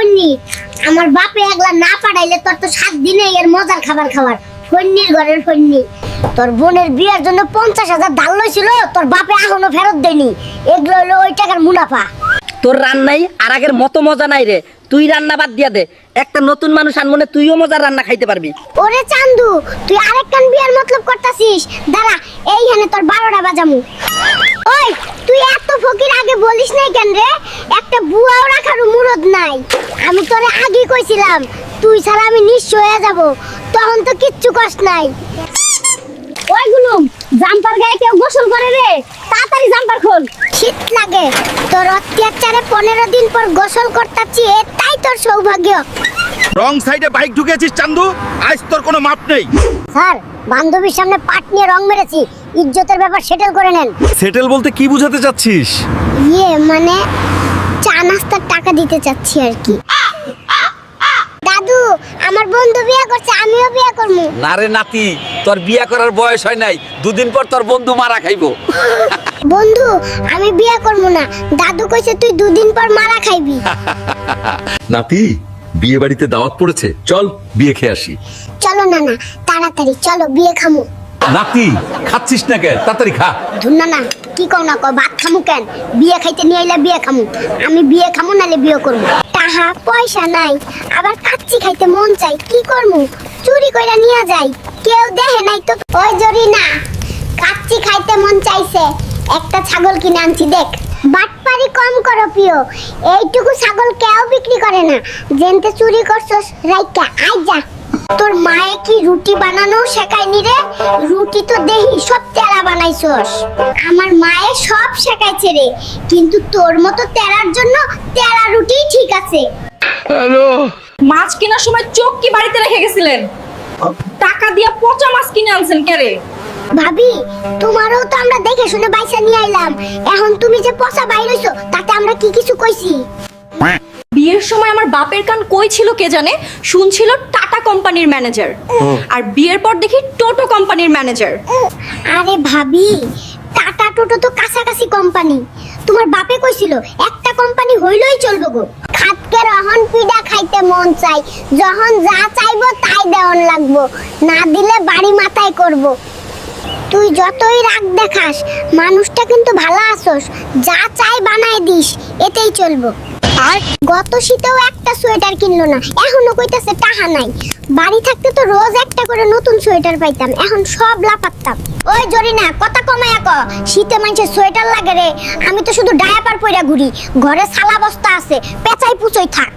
funny আমার বাপে একলা না পাঠাইলে তোর তো 7 দিনে এর মজার খাবার খাওয়ার ফন্নির ঘরের ফন্নি তোর বোনের বিয়ের জন্য 50,000 ধার লইছিল তোর বাপে এখনো ফেরত দেয়নি এগুলো হলো ওই টাকার মুনাফা তোর রান্নাই আর আগের মতো মজা নাই রে তুই রান্না বাদ দিয়া দে একটা নতুন মানুষ আনমনে তুইও মজার রান্না খাইতে পারবি ওরে চান্দু তুই আরেকখান বিয়ার মতলব করতাছিস দাঁড়া এইখানে তোর 12টা বাজামু ওই তুই এত ফকির আগে বলিস নাই কেন রে একটা বুয়াও রাখার মুরদ নাই আমি তোরে আগে কইছিলাম তুই ছাড়া আমি নিঃস্ব হয়ে যাব তখন তো কিচ্ছু কষ্ট নাই ওইগুলো জাম্পার গায়ে কেউ গোসল করে রে তাড়াতাড়ি জাম্পার খোল শীত লাগে তোর অত্যাচারে 15 দিন পর গোসল করতাছি এটাই তোর সৌভাগ্য রং সাইডে বাইক ঢুকেছিস চান্দু আজ তোর কোনো মাপ নেই স্যার বান্ধবীর সামনে পাট নিয়ে রং মেরেছি ইজ্জতের ব্যাপার সেটেল করে নেন সেটেল বলতে কি বোঝাতে চাচ্ছিস মানে চা নাস্তার টাকা দিতে চাচ্ছি আর কি দাদু আমার বন্ধু বিয়ে করছে আমিও বিয়ে করব না রে নাতি তোর বিয়া করার বয়স হয় নাই দুদিন পর তোর বন্ধু মারা খাইবো বন্ধু আমি বিয়ে করব না দাদু কইছে তুই 2 দিন পর মারা খাইবি নাতি বিয়ে বাড়িতে দাওয়াত পড়েছে চল বিয়ে খেয়ে আসি চলো না না তাড়াতাড়ি চলো বিয়ে খামু নাতি খাচ্ছিস না কেন তাড়াতাড়ি খা ধুন না কি কও না কও ভাত খামু কেন বিয়ে খাইতে নিয়ে আইলা বিয়ে খামু আমি বিয়ে খামু নালে বিয়ে করব টাকা পয়সা নাই আবার কাচ্চি খাইতে মন চাই কি করমু চুরি কইরা নিয়ে যাই কেউ দেখে নাই তো ওই জরি না কাচ্চি খাইতে মন চাইছে একটা ছাগল কিনে আনছি দেখ বাটপারি কম করো প্রিয় এইটুকু ছাগল কেউ বিক্রি করে না জেনতে চুরি করছস রাইকা আই যা তোর মায়ে কি রুটি বানানো শেখায়নি রে রুটি তো দেহি সব তেরা বানাইছস আমার মায়ে সব শেখাইছে রে কিন্তু তোর মতো তেরার জন্য তেরা রুটিই ঠিক আছে মাছ কেনার সময় চোখ কি বাড়িতে রেখে গেছিলেন টাকা দিয়া পচা মাছ কিনে আনছেন কে রে ভাবি তোমারও তো আমরা দেখে শুনে বাইসা নিয়ে আইলাম এখন তুমি যে পচা বাইরইছো তাতে আমরা কি কিছু কইছি বিয়ের সময় আমার বাপের কান কই ছিল কে জানে শুনছিল টাটা কোম্পানির ম্যানেজার আর বিয়ের পর দেখি টোটো কোম্পানির ম্যানেজার আরে ভাবি টাটা টোটো তো কাছাকাছি কোম্পানি তোমার বাপে কইছিল একটা কোম্পানি হইলই চলবে গো খাতকে রহন পিডা খাইতে মন চাই যখন যা চাইবো তাই দেওয়ান লাগবো না দিলে বাড়ি মাথায় করব তুই যতই রাগ দেখাস মানুষটা কিন্তু ভালো আছোস যা চাই বানায় দিস এতেই চলবো আর গত শীতেও একটা সোয়েটার কিনলো না এখনো কইতাছে টাকা নাই বাড়ি থাকতে তো রোজ একটা করে নতুন সোয়েটার পাইতাম এখন সব লাপাত্তাম ওই জরিনা কথা কমায়া ক শীতে মানুষের সোয়েটার লাগে রে আমি তো শুধু ডায়াপার পইরা ঘুরি ঘরে সালা বস্তা আছে পেঁচাই পুচই থাক